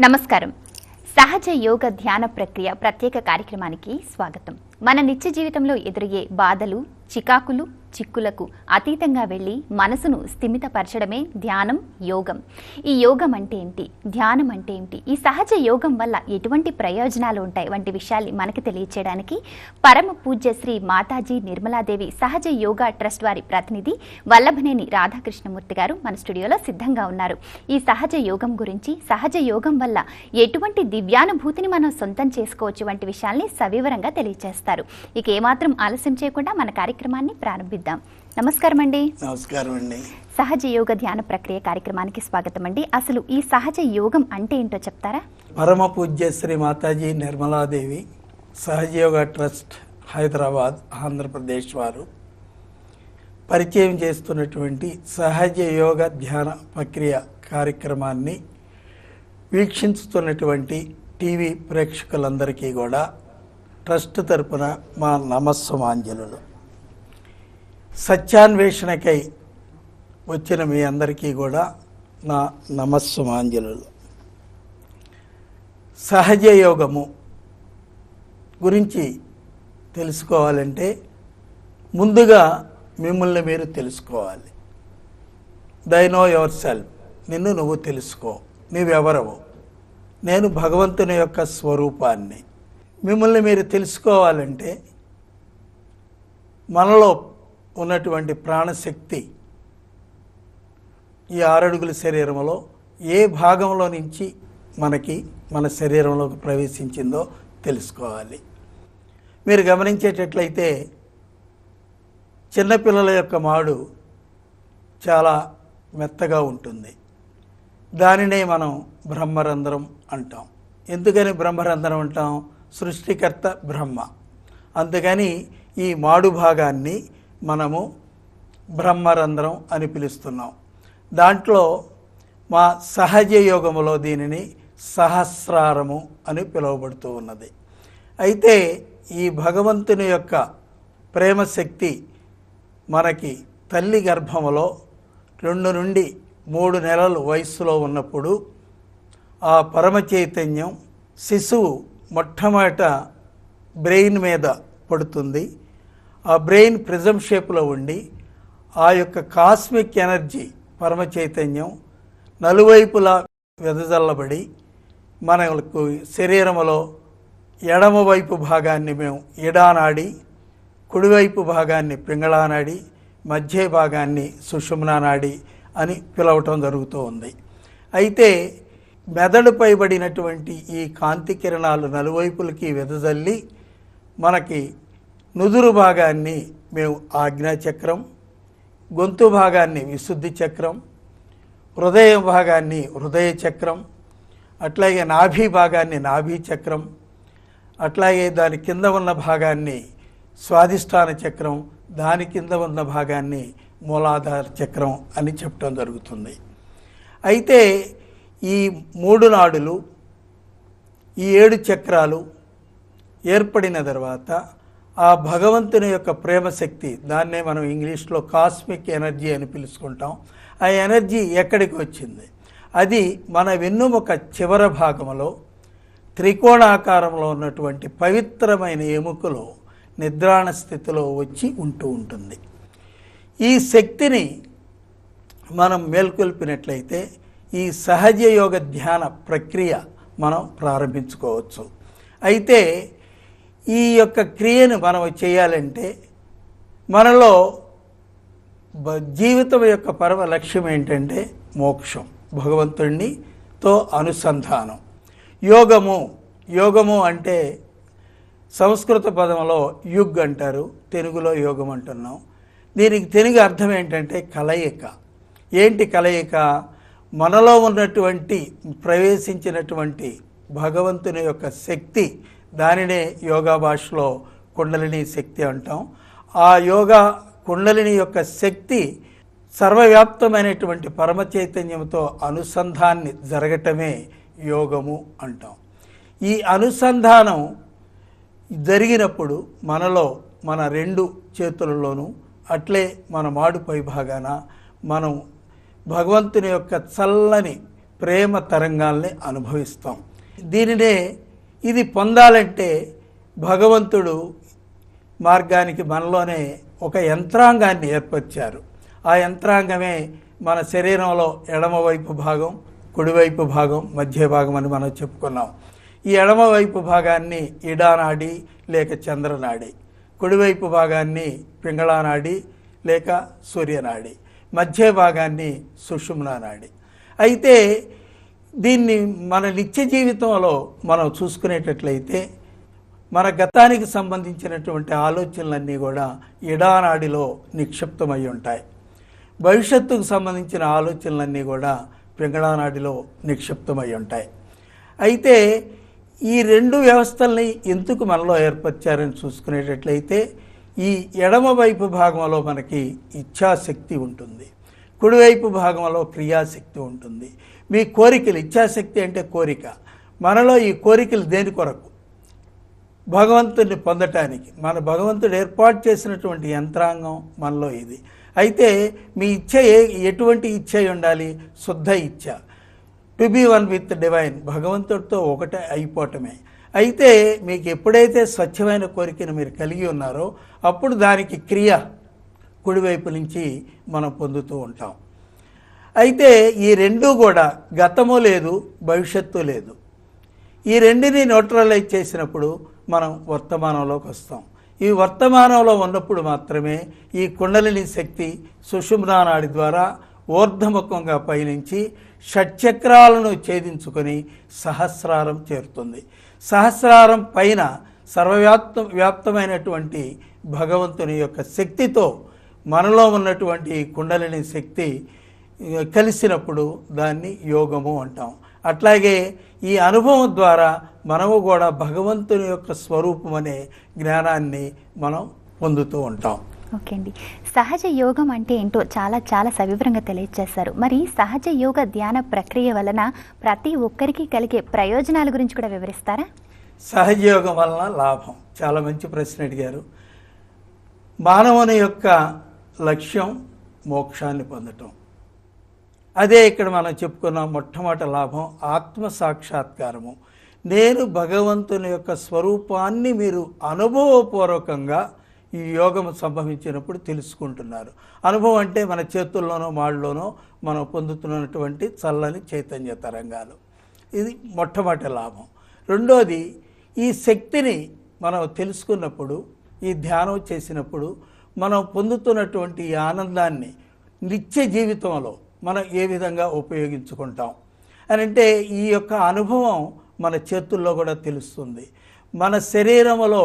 నమస్కారం. సహజ యోగ ధ్యాన ప్రక్రియ ప్రత్యేక కార్యక్రమానికి స్వాగతం. మన నిత్య జీవితంలో ఎదురయ్యే బాధలు, చికాకులు, చిక్కులకు అతీతంగా వెళ్ళి మనసును స్థిమితపరచడమే ధ్యానం, యోగం. ఈ యోగం అంటే ఏంటి, ధ్యానం అంటే ఏంటి, ఈ సహజ యోగం వల్ల ఎటువంటి ప్రయోజనాలు ఉంటాయి వంటి విషయాల్ని మనకి తెలియచేయడానికి పరమ పూజ్య శ్రీ మాతాజీ నిర్మలాదేవి సహజ యోగా ట్రస్ట్ వారి ప్రతినిధి వల్లభనేని రాధాకృష్ణమూర్తి గారు మన స్టూడియోలో సిద్ధంగా ఉన్నారు. ఈ సహజ యోగం గురించి, సహజ యోగం వల్ల ఎటువంటి దివ్యానుభూతిని మనం సొంతం చేసుకోవచ్చు వంటి విషయాల్ని సవివరంగా తెలియజేస్తారు. ఇక ఏమాత్రం ఆలస్యం చేయకుండా మన కార్యక్రమాన్ని ప్రారంభిద్దాం. నమస్కారం అండి. నమస్కారం అండి. సహజ యోగ ధ్యాన ప్రక్రియ కార్యక్రమానికి స్వాగతం అండి. అసలు ఈ సహజ యోగం అంటే ఏంటో చెప్తారా? పరమ పూజ్య శ్రీ మాతాజీ నిర్మలాదేవి సహజ యోగా ట్రస్ట్ హైదరాబాద్, ఆంధ్రప్రదేశ్ వారు పరిచయం చేస్తున్నటువంటి సహజ యోగ ధ్యాన ప్రక్రియ కార్యక్రమాన్ని వీక్షించుతున్నటువంటి టీవీ ప్రేక్షకులందరికీ కూడా ట్రస్ట్ తరపున మా నమస్సుమాంజలులు. సత్యాన్వేషణకై వచ్చిన మీ అందరికీ కూడా నా నమస్సుమాంజలులు. సహజ యోగము గురించి తెలుసుకోవాలంటే ముందుగా మిమ్మల్ని మీరు తెలుసుకోవాలి. దై నో యువర్ సెల్ఫ్. నిన్ను నువ్వు తెలుసుకో. నీవెవరవు? నేను భగవంతుని యొక్క స్వరూపాన్ని. మిమ్మల్ని మీరు తెలుసుకోవాలంటే మనలో ఉన్నటువంటి ప్రాణశక్తి ఈ 6 అడుగుల శరీరంలో ఏ భాగంలో నుంచి మన శరీరంలోకి ప్రవేశించిందో తెలుసుకోవాలి. మీరు గమనించేటట్లయితే చిన్నపిల్లల యొక్క మాడు చాలా మెత్తగా ఉంటుంది. దానినే మనం బ్రహ్మరంధ్రం అంటాం. ఎందుకని బ్రహ్మరంధ్రం అంటాం? సృష్టికర్త బ్రహ్మ. అందుకని ఈ మాడు భాగాన్ని మనము బ్రహ్మరంధ్రం అని పిలుస్తున్నాం. దాంట్లో మా సహజ యోగములో దీనిని సహస్రారము అని పిలువబడుతూ ఉన్నది. అయితే ఈ భగవంతుని యొక్క ప్రేమశక్తి మనకి తల్లి గర్భములో 2 నుండి 3 నెలల వయస్సులో ఉన్నప్పుడు ఆ పరమ చైతన్యం శిశువు మొట్టమొదట బ్రెయిన్ మీద పడుతుంది. ఆ బ్రెయిన్ ప్రిజం షేప్లో ఉండి ఆ యొక్క కాస్మిక్ ఎనర్జీ పరమ చైతన్యం నలువైపులా వెదజల్లబడి మనకు శరీరంలో ఎడమవైపు భాగాన్ని మేము ఇడానాడి, కుడివైపు భాగాన్ని పింగళానాడి, మధ్య భాగాన్ని సుషుమ్నానాడి అని పిలవటం జరుగుతూ ఉంది. అయితే మెదడుపై పడినటువంటి ఈ కాంతి కిరణాలు నలువైపులకి వెదజల్లి మనకి నుదురు భాగాన్ని మేము ఆజ్ఞాచక్రం, గొంతు భాగాన్ని విశుద్ధి చక్రం, హృదయ భాగాన్ని హృదయ చక్రం, అట్లాగే నాభి భాగాన్ని నాభి చక్రం, అట్లాగే దాని కింద ఉన్న భాగాన్ని స్వాధిష్టాన చక్రం, దాని కింద ఉన్న భాగాన్ని మూలాధార చక్రం అని చెప్పడం జరుగుతుంది. అయితే ఈ 3 నాడులు, ఈ 7 చక్రాలు ఏర్పడిన తర్వాత ఆ భగవంతుని యొక్క ప్రేమశక్తి, దాన్నే మనం ఇంగ్లీష్లో కాస్మిక్ ఎనర్జీ అని పిలుచుకుంటాం. ఆ ఎనర్జీ ఎక్కడికి వచ్చింది? అది మన వెన్నుముక చివర భాగంలో త్రికోణాకారంలో ఉన్నటువంటి పవిత్రమైన ఎముకలో నిద్రాణ స్థితిలో వచ్చి ఉంటూ ఉంటుంది. ఈ శక్తిని మనం మేల్కొల్పినట్లయితే ఈ సహజ యోగ ధ్యాన ప్రక్రియ మనం ప్రారంభించుకోవచ్చు. అయితే ఈ యొక్క క్రియను మనం చేయాలంటే మనలో జీవితం యొక్క పరమ లక్ష్యం ఏంటంటే మోక్షం, భగవంతుడితో అనుసంధానం. యోగము అంటే సంస్కృత పదంలో యుగ్ అంటారు, తెలుగులో యోగం అంటున్నాం. దీనికి తెలుగు అర్థం ఏంటంటే కలయిక. ఏంటి కలయిక? మనలో ఉన్నటువంటి ప్రవేశించినటువంటి భగవంతుని యొక్క శక్తి, దానినే యోగా భాషలో కుండలిని శక్తి అంటాం. ఆ యోగా కుండలిని యొక్క శక్తి సర్వవ్యాప్తమైనటువంటి పరమ చైతన్యంతో అనుసంధాన్ని జరగటమే యోగము అంటాం. ఈ అనుసంధానం జరిగినప్పుడు మనలో మన రెండు చేతులలోనూ అట్లే మన మాడుపై భాగాన మనం భగవంతుని యొక్క చల్లని ప్రేమ తరంగాల్ని అనుభవిస్తాం. ఇది పొందాలంటే భగవంతుడు మార్గానికి మనలోనే ఒక యంత్రాంగాన్ని ఏర్పరిచారు. ఆ యంత్రాంగమే మన శరీరంలో ఎడమవైపు భాగం, కుడివైపు భాగం, మధ్య భాగం అని మనం చెప్పుకున్నాం. ఈ ఎడమవైపు భాగాన్ని ఇడానాడి లేక చంద్రనాడి, కుడివైపు భాగాన్ని పింగళానాడి లేక సూర్యనాడి, మధ్య భాగాన్ని సుషుమ్నా నాడి. అయితే దీన్ని మన నిత్య జీవితంలో మనం చూసుకునేటట్లయితే మన గతానికి సంబంధించినటువంటి ఆలోచనలన్నీ కూడా ఇడానాడిలో నిక్షిప్తమై ఉంటాయి. భవిష్యత్తుకు సంబంధించిన ఆలోచనలన్నీ కూడా పింగళానాడిలో నిక్షిప్తమై ఉంటాయి. అయితే ఈ రెండు వ్యవస్థల్ని ఎందుకు మనలో ఏర్పరిచారని చూసుకునేటట్లయితే ఈ ఎడమ వైపు భాగంలో మనకి ఇచ్ఛాశక్తి ఉంటుంది, కుడివైపు భాగంలో క్రియాశక్తి ఉంటుంది. మీ కోరికలు, ఇచ్ఛాశక్తి అంటే కోరిక, మనలో ఈ కోరికలు దేని కొరకు? భగవంతుడిని పొందటానికి. మన భగవంతుడు ఏర్పాటు చేసినటువంటి యంత్రాంగం మనలో ఇది. అయితే మీ ఇచ్ఛ ఎటువంటి ఇచ్ఛ ఉండాలి? శుద్ధ ఇచ్ఛ, to be one with divine, భగవంతుడితో ఒకటే అయిపోవటమే. అయితే మీకు ఎప్పుడైతే స్వచ్ఛమైన కోరికను మీరు కలిగి ఉన్నారో అప్పుడు దానికి క్రియ కుడివైపు నుంచి మనం పొందుతూ ఉంటాం. అయితే ఈ రెండూ కూడా గతము లేదు, భవిష్యత్తు లేదు. ఈ రెండిని న్యూట్రలైజ్ చేసినప్పుడు మనం వర్తమానంలోకి వస్తాం. ఈ వర్తమానంలో ఉన్నప్పుడు మాత్రమే ఈ కుండలిని శక్తి సుషుమ్నా నాడి ద్వారా ఊర్ధముఖంగా పయనించి షట్చక్రాలను ఛేదించుకొని సహస్రారం చేరుతుంది. సహస్రారం పైన సర్వవ్యాప్తమైనటువంటి భగవంతుని యొక్క శక్తితో మనలో ఉన్నటువంటి కుండలిని శక్తి కలిసినప్పుడు దాన్ని యోగము అంటాం. అట్లాగే ఈ అనుభవం ద్వారా మనము కూడా భగవంతుని యొక్క స్వరూపం అనే జ్ఞానాన్ని మనం పొందుతూ ఉంటాం. ఓకే అండి, సహజ యోగం అంటే ఏంటో చాలా చాలా సవివరంగా తెలియజేశారు. మరి సహజ యోగ ధ్యాన ప్రక్రియ వలన ప్రతి ఒక్కరికి కలిగే ప్రయోజనాల గురించి కూడా వివరిస్తారా? సహజ యోగం వలన లాభం, చాలా మంచి ప్రశ్న అడిగారు. మానవుని యొక్క లక్ష్యం మోక్షాన్ని పొందటం. అదే ఇక్కడ మనం చెప్పుకున్న మొట్టమొదటి లాభం ఆత్మ సాక్షాత్కారము. నేను భగవంతుని యొక్క స్వరూపాన్ని మీరు అనుభవపూర్వకంగా ఈ యోగం సంభవించినప్పుడు తెలుసుకుంటున్నారు. అనుభవం అంటే మన చేతుల్లోనో మాళ్ళలోనో మనం పొందుతున్నటువంటి చల్లని చైతన్య తరంగాలు. ఇది మొట్టమొదటి లాభం. రెండోది, ఈ శక్తిని మనం తెలుసుకున్నప్పుడు, ఈ ధ్యానం చేసినప్పుడు మనం పొందుతున్నటువంటి ఈ ఆనందాన్ని నిత్య జీవితంలో మనం ఏ విధంగా ఉపయోగించుకుంటాం అని అంటే ఈ యొక్క అనుభవం మన చేతుల్లో కూడా తెలుస్తుంది. మన శరీరంలో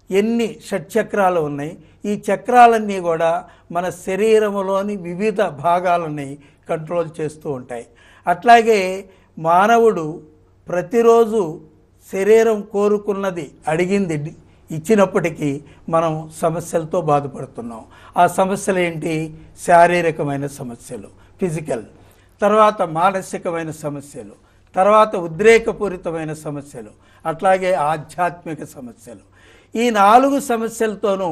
ఎన్ని షట్చక్రాలు ఉన్నాయి, ఈ చక్రాలన్నీ కూడా మన శరీరంలోని వివిధ భాగాలని కంట్రోల్ చేస్తూ ఉంటాయి. అట్లాగే మానవుడు ప్రతిరోజు శరీరం కోరుకున్నది, అడిగింది ఇచ్చినప్పటికీ మనం సమస్యలతో బాధపడుతున్నాం. ఆ సమస్యలు ఏంటి? శారీరకమైన సమస్యలు, ఫిజికల్, తర్వాత మానసికమైన సమస్యలు, తర్వాత ఉద్రేకపూరితమైన సమస్యలు, అట్లాగే ఆధ్యాత్మిక సమస్యలు. ఈ 4 సమస్యలతోనూ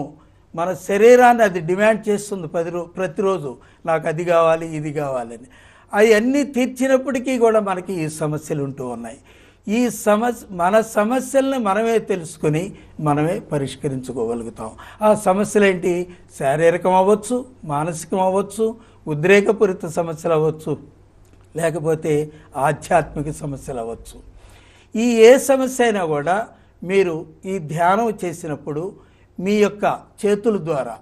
మన శరీరాన్ని అది డిమాండ్ చేస్తుంది ప్రతిరోజు, నాకు అది కావాలి, ఇది కావాలని. అవన్నీ తీర్చినప్పటికీ కూడా మనకి ఈ సమస్యలు ఉంటూ ఉన్నాయి. ఈ మన సమస్యలను మనమే తెలుసుకొని మనమే పరిష్కరించుకోగలుగుతాం. ఆ సమస్యలు ఏంటి? శారీరకం అవ్వచ్చు, మానసికం అవ్వచ్చు, ఉద్రేకపూరిత సమస్యలు అవ్వచ్చు, లేకపోతే ఆధ్యాత్మిక సమస్యలు అవ్వచ్చు. ఈ ఏ సమస్య అయినా కూడా మీరు ఈ ధ్యానం చేసినప్పుడు మీ యొక్క చేతుల ద్వారా,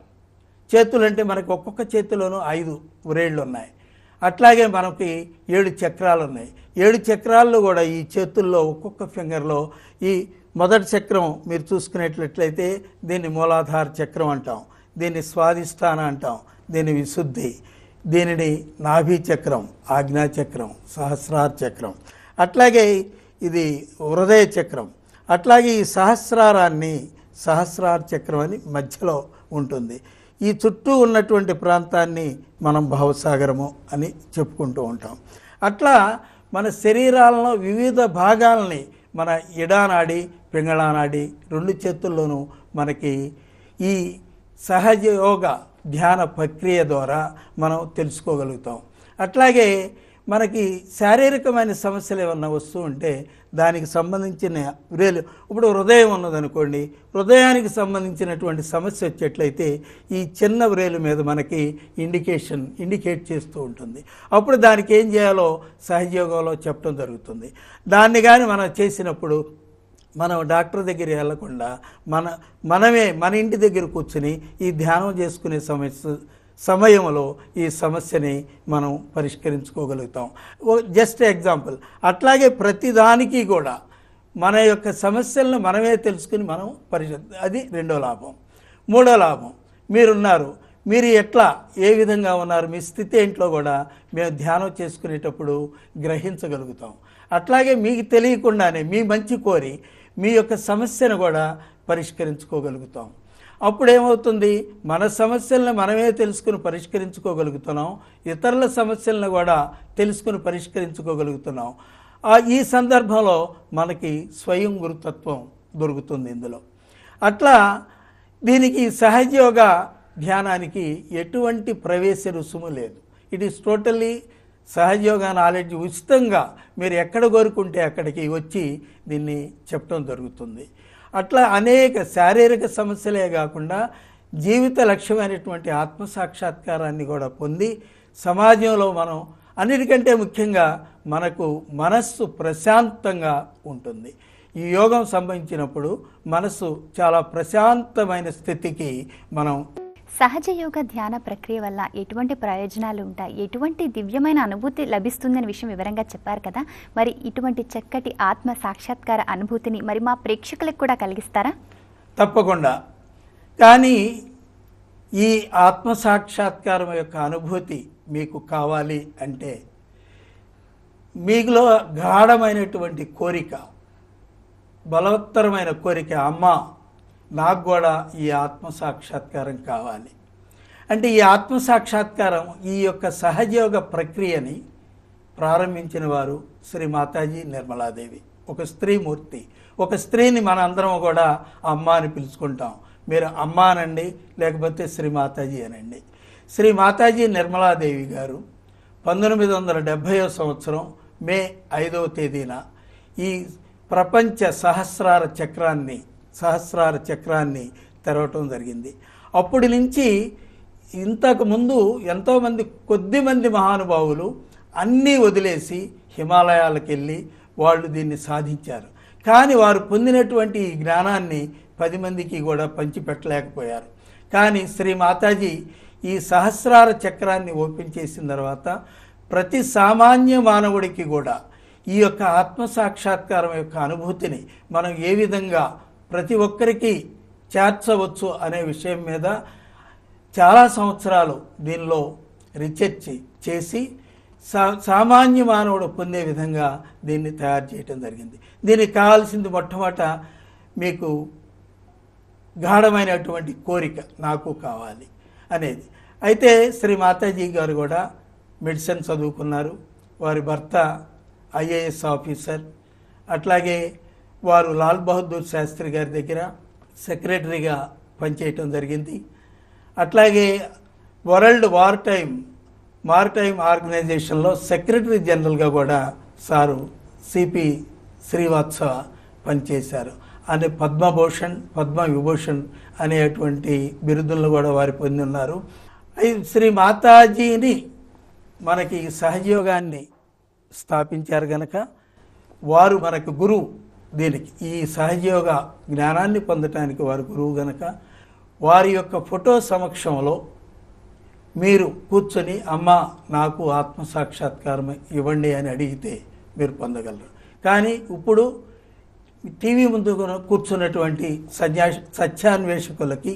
చేతులు అంటే మనకి ఒక్కొక్క చేతిలోనూ 5 వ్రేళ్ళు ఉన్నాయి, అట్లాగే మనకి 7 చక్రాలు ఉన్నాయి. 7 చక్రాల్లో కూడా ఈ చేతుల్లో ఒక్కొక్క ఫింగర్లో ఈ మొదటి చక్రం మీరు చూసుకునేట్లయితే దీన్ని మూలాధార చక్రం అంటాం, దీన్ని స్వాధిష్టాన అంటాం, దీన్ని విశుద్ధి, దీనిని నాభి చక్రం, ఆజ్ఞా చక్రం, సహస్రార చక్రం, అట్లాగే ఇది హృదయ చక్రం, అట్లాగే ఈ సహస్రారాన్ని సహస్రార చక్రం అని మధ్యలో ఉంటుంది. ఈ చుట్టూ ఉన్నటువంటి ప్రాంతాన్ని మనం భవసాగరము అని చెప్పుకుంటూ ఉంటాం. అట్లా మన శరీరాలలో వివిధ భాగాలని మన ఇడానాడి పింగళానాడి 2 చేతుల్లోనూ మనకి ఈ సహజ యోగ ధ్యాన ప్రక్రియ ద్వారా మనం తెలుసుకోగలుగుతాం. అట్లాగే మనకి శారీరకమైన సమస్యలు ఏమన్నా వస్తూ ఉంటే దానికి సంబంధించిన వ్రేలు, ఇప్పుడు హృదయం ఉన్నదనుకోండి, హృదయానికి సంబంధించినటువంటి సమస్య వచ్చేట్లయితే ఈ చిన్న వ్రేలు మీద మనకి ఇండికేట్ చేస్తూ ఉంటుంది. అప్పుడు దానికి ఏం చేయాలో సహజయోగంలో చెప్పడం జరుగుతుంది. దాన్ని కానీ మనం చేసినప్పుడు మనం డాక్టర్ దగ్గర వెళ్ళకుండా మనమే మన ఇంటి దగ్గర కూర్చుని ఈ ధ్యానం చేసుకునే సమయంలో ఈ సమస్యని మనం పరిష్కరించుకోగలుగుతాం. Just example. అట్లాగే ప్రతిదానికి కూడా మన యొక్క సమస్యలను మనమే తెలుసుకుని మనం అది 2వ లాభం. 3వ లాభం, మీరున్నారు, మీరు ఎట్లా ఏ విధంగా ఉన్నారు, మీ స్థితి ఏంట్లో కూడా మేము ధ్యానం చేసుకునేటప్పుడు గ్రహించగలుగుతాం. అట్లాగే మీకు తెలియకుండానే మీ మంచి కోరి మీ యొక్క సమస్యను కూడా పరిష్కరించుకోగలుగుతాం. అప్పుడు ఏమవుతుంది, మన సమస్యలను మనమే తెలుసుకుని పరిష్కరించుకోగలుగుతున్నాం, ఇతరుల సమస్యలను కూడా తెలుసుకుని పరిష్కరించుకోగలుగుతున్నాం. ఈ సందర్భంలో మనకి స్వయం గురుతత్వం దొరుకుతుంది ఇందులో. అట్లా దీనికి సహజయోగ ధ్యానానికి ఎటువంటి ప్రవేశ రుసుము లేదు. It is totally Sahaja Yoga knowledge ఉచితంగా మీరు ఎక్కడ కోరుకుంటే అక్కడికి వచ్చి దీన్ని చెప్పడం జరుగుతుంది. అట్లా అనేక శారీరక సమస్యలే కాకుండా జీవిత లక్ష్యమైనటువంటి ఆత్మసాక్షాత్కారాన్ని కూడా పొంది సమాజంలో మనం అన్నిటికంటే ముఖ్యంగా మనకు మనస్సు ప్రశాంతంగా ఉంటుంది. ఈ యోగం సంబంధించినప్పుడు మనస్సు చాలా ప్రశాంతమైన స్థితికి మనం. సహజ యోగ ధ్యాన ప్రక్రియ వల్ల ఎటువంటి ప్రయోజనాలు ఉంటాయి, ఎటువంటి దివ్యమైన అనుభూతి లభిస్తుందనే విషయం వివరంగా చెప్పారు కదా. మరి ఇటువంటి చక్కటి ఆత్మ సాక్షాత్కార అనుభూతిని మరి మా ప్రేక్షకులకు కూడా కలిగిస్తారా? తప్పకుండా. కానీ ఈ ఆత్మ సాక్షాత్కారం యొక్క అనుభూతి మీకు కావాలి అంటే మీలో గాఢమైనటువంటి కోరిక, బలవత్తరమైన కోరిక, అమ్మ నాకు కూడా ఈ ఆత్మ సాక్షాత్కారం కావాలి అంటే, ఈ ఆత్మ సాక్షాత్కారం ఈ యొక్క సహజయోగ ప్రక్రియని ప్రారంభించిన వారు శ్రీ మాతాజీ నిర్మలాదేవి. ఒక స్త్రీమూర్తి. ఒక స్త్రీని మన అందరం కూడా అమ్మ అని పిలుచుకుంటాం. మీరు అమ్మ అనండి, లేకపోతే శ్రీ మాతాజీ అనండి. శ్రీ మాతాజీ నిర్మలాదేవి గారు 1970వ సంవత్సరం మే 5వ తేదీన ఈ ప్రపంచ సహస్రార చక్రాన్ని తెరవటం జరిగింది. అప్పటి నుంచి ఇంతకుముందు ఎంతోమంది కొద్దిమంది మహానుభావులు అన్నీ వదిలేసి హిమాలయాలకు వెళ్ళి వాళ్ళు దీన్ని సాధించారు. కానీ వారు పొందినటువంటి ఈ జ్ఞానాన్ని 10 మందికి కూడా పంచిపెట్టలేకపోయారు. కానీ శ్రీ మాతాజీ ఈ సహస్రార చక్రాన్ని ఓపెన్ చేసిన తర్వాత ప్రతి సామాన్య మానవుడికి కూడా ఈ యొక్క ఆత్మసాక్షాత్కారం యొక్క అనుభూతిని మనం ఏ విధంగా ప్రతి ఒక్కరికి చేర్చవచ్చు అనే విషయం మీద చాలా సంవత్సరాలు దీనిలో రీసెర్చ్ చేసి సామాన్య మానవుడు పొందే విధంగా దీన్ని తయారు చేయటం జరిగింది. దీనికి కావాల్సింది మొట్టమొదట మీకు గాఢమైనటువంటి కోరిక, నాకు కావాలి అనేది. అయితే శ్రీ మాతాజీ గారు కూడా మెడిసిన్ చదువుకున్నారు. వారి భర్త IAS ఆఫీసర్. అట్లాగే వారు లాల్ బహదూర్ శాస్త్రి గారి దగ్గర సెక్రటరీగా పనిచేయటం జరిగింది. అట్లాగే వరల్డ్ మారిటైమ్ ఆర్గనైజేషన్లో సెక్రటరీ జనరల్గా కూడా సారు సిపి శ్రీవాత్సవ పనిచేశారు. అంటే పద్మభూషణ్, పద్మవిభూషణ్ అనేటువంటి బిరుదులను కూడా వారు పొంది ఉన్నారు. శ్రీ మాతాజీని మనకి సహజయోగాన్ని స్థాపించారు గనక వారు మనకు గురువు. దీనికి ఈ సహజయోగ జ్ఞానాన్ని పొందటానికి వారు గురువు గనక వారి యొక్క ఫోటో సమక్షంలో మీరు కూర్చొని అమ్మ నాకు ఆత్మసాక్షాత్కారం ఇవ్వండి అని అడిగితే మీరు పొందగలరు. కానీ ఇప్పుడు టీవీ ముందు కూర్చున్నటువంటి సత్యాన్వేషకులకి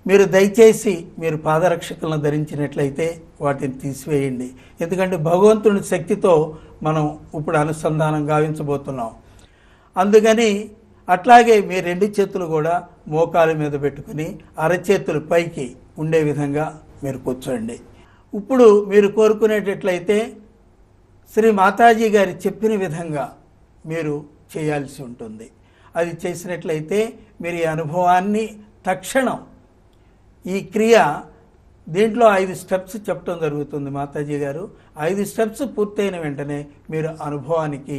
మీరు దయచేసి మీరు పాదరక్షకులను ధరించినట్లయితే వాటిని తీసివేయండి. ఎందుకంటే భగవంతుని శక్తితో మనం ఇప్పుడు అనుసంధానం గావించబోతున్నాం. అందుకని అట్లాగే మీ 2 చేతులు కూడా మోకాల మీద పెట్టుకుని అరచేతులు పైకి ఉండే విధంగా మీరు కూర్చోండి. ఇప్పుడు మీరు కోరుకునేటట్లయితే శ్రీ మాతాజీ గారి చెప్పిన విధంగా మీరు చేయాల్సి ఉంటుంది. అది చేసినట్లయితే మీరు ఈ అనుభవాన్ని తక్షణం ఈ క్రియ దీంట్లో 5 స్టెప్స్ చెప్పడం జరుగుతుంది మాతాజీ గారు. 5 స్టెప్స్ పూర్తయిన వెంటనే మీరు అనుభవానికి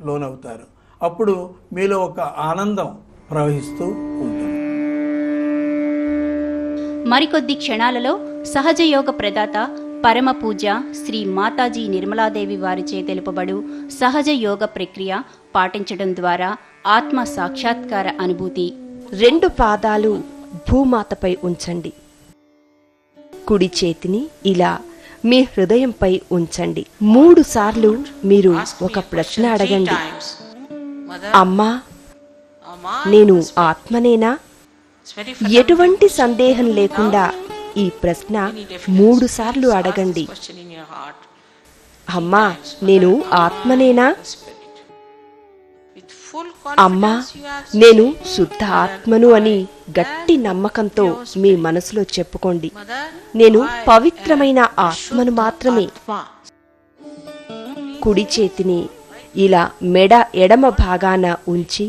లోనవుతారు. అప్పుడు మీలో ఒక ఆనందం ప్రవహిస్తూ ఉంటుంది. మరికొద్ది క్షణాలలో సహజ యోగ ప్రదాత పరమ పూజ శ్రీ మాతాజీ నిర్మలాదేవి వారిచే తెలుపబడు సహజ యోగ ప్రక్రియ పాటించడం ద్వారా ఆత్మ సాక్షాత్కార అనుభూతి. 2 పాదాలు భూమాతపై ఉంచండి. కుడి చేతిని ఇలా మీ హృదయంపై ఉంచండి. 3 సార్లు మీరు ఒక ప్రశ్న అడగండి. అమ్మా, నేను ఆత్మనేనా? ఎటువంటి సందేహం లేకుండా ఈ ప్రశ్న 3 సార్లు అడగండి. అమ్మా, నేను ఆత్మనేనా? అమ్మా, నేను శుద్ధ ఆత్మను అని గట్టి నమ్మకంతో మీ మనసులో చెప్పుకోండి. నేను పవిత్రమైన ఆత్మను మాత్రమే. కుడి చేతిని ఇలా మెడ ఎడమ భాగాన ఉంచి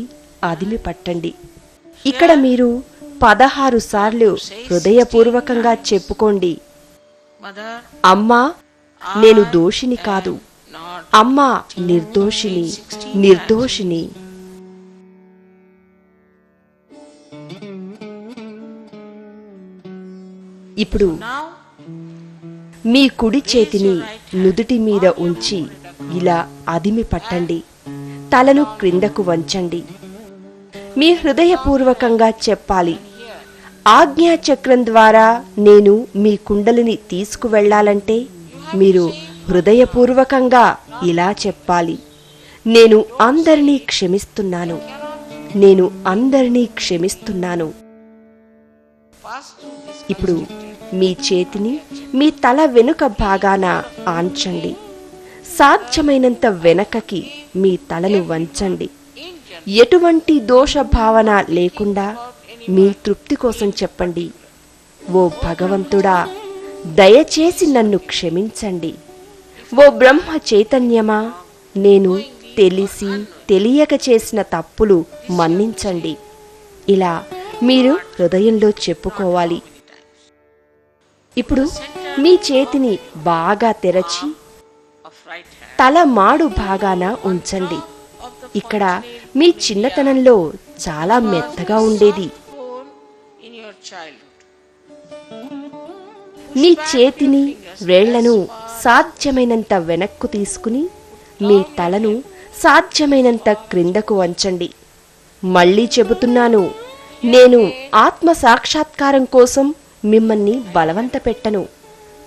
అదిమి పట్టండి. ఇక్కడ మీరు 16 సార్లు హృదయపూర్వకంగా చెప్పుకోండి. అమ్మా, నేను దోషిని కాదు. అమ్మా, నిర్దోషిని, నిర్దోషిని. ఇప్పుడు మీ కుడి చేతిని నుదుటి మీద ఉంచి ఇలా అదిమి పట్టండి. తలను క్రిందకు వంచండి. మీ హృదయపూర్వకంగా చెప్పాలి, ఆజ్ఞాచక్రం ద్వారా నేను మీ కుండలిని తీసుకువెళ్లాలంటే మీరు హృదయపూర్వకంగా ఇలా చెప్పాలి, నేను అందరినీ క్షమిస్తున్నాను, నేను అందరినీ క్షమిస్తున్నాను. ఇప్పుడు మీ చేతిని మీ తల వెనుక భాగాన ఆంచండి. సాధ్యమైనంత వెనకకి మీ తలను వంచండి. ఎటువంటి దోష భావన లేకుండా మీ తృప్తి కోసం చెప్పండి, ఓ భగవంతుడా, దయచేసి నన్ను క్షమించండి. ఓ బ్రహ్మ చైతన్యమా, నేను తెలిసి తెలియక చేసిన తప్పులు మన్నించండి. ఇలా మీరు హృదయంలో చెప్పుకోవాలి. ఇప్పుడు మీ చేతిని బాగా తెరచి తల మాడు భాగాన ఉంచండి. ఇక్కడ మీ చిన్నతనంలో చాలా మెత్తగా ఉండేది. మీ చేతిని వేళ్లను సాధ్యమైనంత వెనక్కు తీసుకుని మీ తలను సాధ్యమైనంత క్రిందకు వంచండి. మళ్ళీ చెబుతున్నాను, నేను ఆత్మ సాక్షాత్కారం కోసం మిమ్మల్ని బలవంత పెట్టను.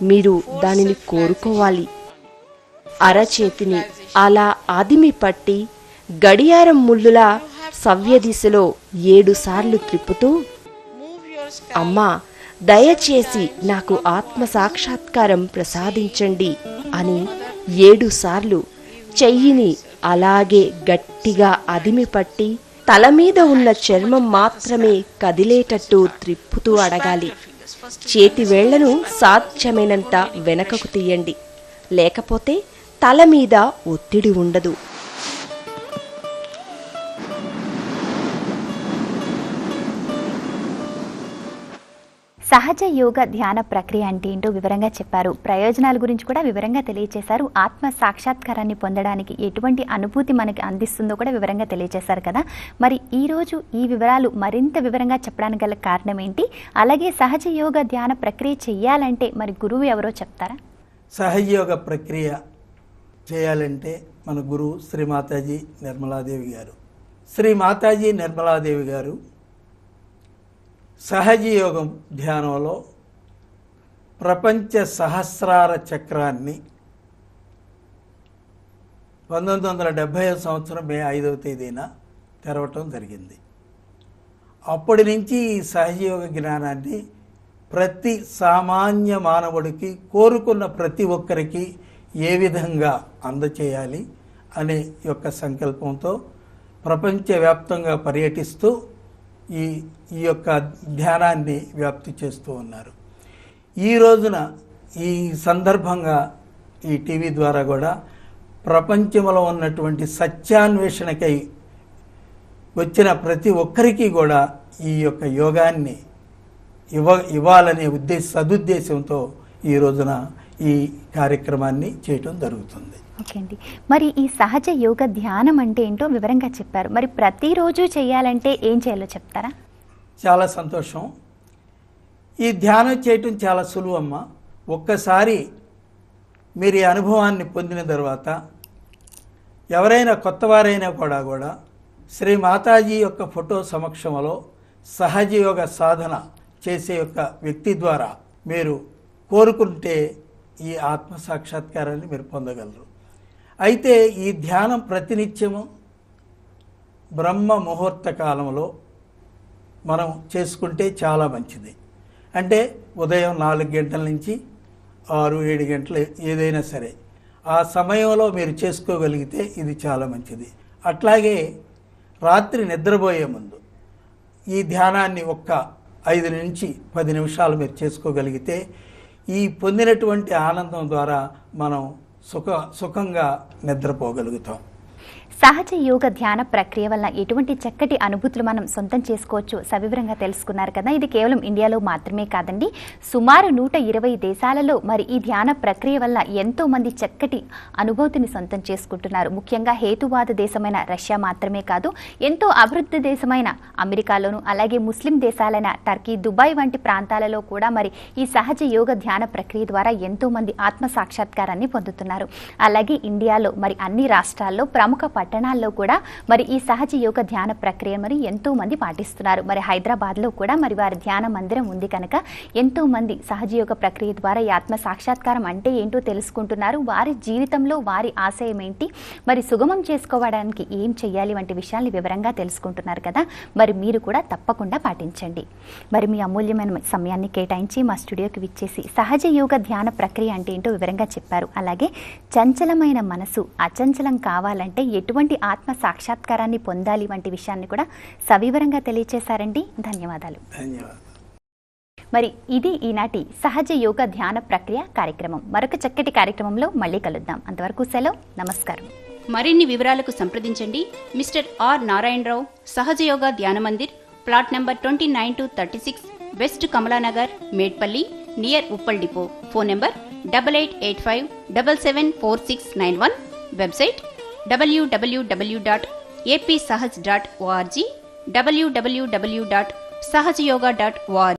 మీరు దానిని కోరుకోవాలి. అరచేతిని అలా అదిమి పట్టి గడియారం ముళ్ళులా సవ్య దిశలో 7 సార్లు త్రిప్పుతూ, అమ్మా, దయచేసి నాకు ఆత్మ సాక్షాత్కారం ప్రసాదించండి అని 7 సార్లు చెయ్యిని అలాగే గట్టిగా అదిమి పట్టి తల మీద ఉన్న చర్మం మాత్రమే కదిలేటట్టు త్రిప్పుతూ అడగాలి. చేతి వేళ్లను సాధ్యమైనంత వెనకకు తీయండి, లేకపోతే తల మీద ఒత్తిడి ఉండదు. సహజ యోగ ధ్యాన ప్రక్రియ అంటే ఏంటో వివరంగా చెప్పారు. ప్రయోజనాల గురించి కూడా వివరంగా తెలియజేశారు. ఆత్మ సాక్షాత్కారాన్ని పొందడానికి ఎటువంటి అనుభూతి మనకి అందిస్తుందో కూడా వివరంగా తెలియజేశారు కదా. మరి ఈరోజు ఈ వివరాలు మరింత వివరంగా చెప్పడానికి గల కారణం ఏంటి? అలాగే సహజ యోగ ధ్యాన ప్రక్రియ చెయ్యాలంటే మరి గురువు ఎవరో చెప్తారా? సహజయోగ ప్రక్రియ చేయాలంటే మన గురువు శ్రీ మాతాజీ నిర్మలాదేవి గారు. శ్రీ మాతాజీ నిర్మలాదేవి గారు సహజయోగం ధ్యానంలో ప్రపంచ సహస్రార చక్రాన్ని 1970 సంవత్సరం మే 5వ తేదీన తెరవటం జరిగింది. అప్పటి నుంచి ఈ సహజయోగ జ్ఞానాన్ని ప్రతి సామాన్య మానవుడికి, కోరుకున్న ప్రతి ఒక్కరికి ఏ విధంగా అందచేయాలి అనే యొక్క సంకల్పంతో ప్రపంచవ్యాప్తంగా పర్యటిస్తూ ఈ యొక్క ధ్యానాన్ని వ్యాప్తి చేస్తూ ఉన్నారు. ఈ రోజున ఈ సందర్భంగా ఈ టీవీ ద్వారా కూడా ప్రపంచంలో ఉన్నటువంటి సత్యాన్వేషణకై వచ్చిన ప్రతి ఒక్కరికి కూడా ఈ యొక్క యోగాన్ని ఇవ్వాలనే సదుద్దేశంతో ఈ రోజున ఈ కార్యక్రమాన్ని చేయటం జరుగుతుంది. ఓకే అండి, మరి ఈ సహజ యోగ ధ్యానం అంటే ఏంటో వివరంగా చెప్పారు. మరి ప్రతిరోజు చేయాలంటే ఏం చేయాలో చెప్తారా? చాలా సంతోషం. ఈ ధ్యానం చేయటం చాలా సులువమ్మ. ఒక్కసారి మీరు ఈ అనుభవాన్ని పొందిన తర్వాత ఎవరైనా కొత్తవారైనా కూడా శ్రీ మాతాజీ యొక్క ఫోటో సమక్షంలో సహజయోగ సాధన చేసే యొక్క వ్యక్తి ద్వారా మీరు కోరుకుంటే ఈ ఆత్మ సాక్షాత్కారాన్ని మీరు పొందగలరు. అయితే ఈ ధ్యానం ప్రతినిత్యము బ్రహ్మ ముహూర్త కాలంలో మనం చేసుకుంటే చాలా మంచిది. అంటే ఉదయం 4 గంటల నుంచి 6-7 గంటలు ఏదైనా సరే ఆ సమయంలో మీరు చేసుకోగలిగితే ఇది చాలా మంచిది. అట్లాగే రాత్రి నిద్రపోయే ముందు ఈ ధ్యానాన్ని ఒక్క 5 నుంచి 10 నిమిషాలు మీరు చేసుకోగలిగితే ఈ పొందినటువంటి ఆనందం ద్వారా మనం సుఖంగా నిద్రపోగలుగుతాం. సహజ యోగ ధ్యాన ప్రక్రియ వల్ల ఎటువంటి చక్కటి అనుభూతులు మనం సొంతం చేసుకోవచ్చు సవివరంగా తెలుసుకున్నారు కదా. ఇది కేవలం ఇండియాలో మాత్రమే కాదండి, సుమారు 120 దేశాలలో మరి ఈ ధ్యాన ప్రక్రియ వల్ల ఎంతో మంది చక్కటి అనుభూతిని సొంతం చేసుకుంటున్నారు. ముఖ్యంగా హేతువాద దేశమైన రష్యా మాత్రమే కాదు, ఎంతో అభివృద్ధి దేశమైన అమెరికాలోను, అలాగే ముస్లిం దేశాలైన టర్కీ, దుబాయ్ వంటి ప్రాంతాలలో కూడా మరి ఈ సహజ యోగ ధ్యాన ప్రక్రియ ద్వారా ఎంతో మంది ఆత్మ సాక్షాత్కారాన్ని పొందుతున్నారు. అలాగే ఇండియాలో మరి అన్ని రాష్ట్రాల్లో ప్రముఖ పట్టణాల్లో కూడా మరి ఈ సహజ యోగ ధ్యాన ప్రక్రియ మరి ఎంతో మంది పాటిస్తున్నారు. మరి హైదరాబాద్లో కూడా మరి వారి ధ్యాన మందిరం ఉంది కనుక ఎంతో మంది సహజ యోగ ప్రక్రియ ద్వారా ఈ ఆత్మ సాక్షాత్కారం అంటే ఏంటో తెలుసుకుంటున్నారు. వారి జీవితంలో వారి ఆశయం ఏంటి, మరి సుగమం చేసుకోవడానికి ఏం చేయాలి వంటి విషయాల్ని వివరంగా తెలుసుకుంటున్నారు కదా. మరి మీరు కూడా తప్పకుండా పాటించండి. మరి మీ అమూల్యమైన సమయాన్ని కేటాయించి మా స్టూడియోకి విచ్చేసి సహజ యోగ ధ్యాన ప్రక్రియ అంటే ఏంటో వివరంగా చెప్పారు. అలాగే చంచలమైన మనసు అచంచలం కావాలంటే ఎటువంటి ఆత్మ సాక్షాత్కారాన్ని పొందాలి వంటి విషయాన్ని కూడా సవివరంగా తెలియచేశారండి. ధన్యవాదాలు. మరి ఇది ఈనాటి సహజ యోగ ధ్యాన ప్రక్రియ కార్యక్రమం. మరొక చక్కటి కార్యక్రమంలో మళ్ళీ కలుద్దాం. అంతవరకు సెలవు, నమస్కారం. మరిన్ని వివరాలకు సంప్రదించండి మిస్టర్ ఆర్ నారాయణరావు, సహజయోగ ధ్యాన Mandir, plot number 29-36, west Kamalanagar, Medpally, near Uppal depot. Phone number 8885774691. Website www.apsahaj.org, www.sahajyoga.org.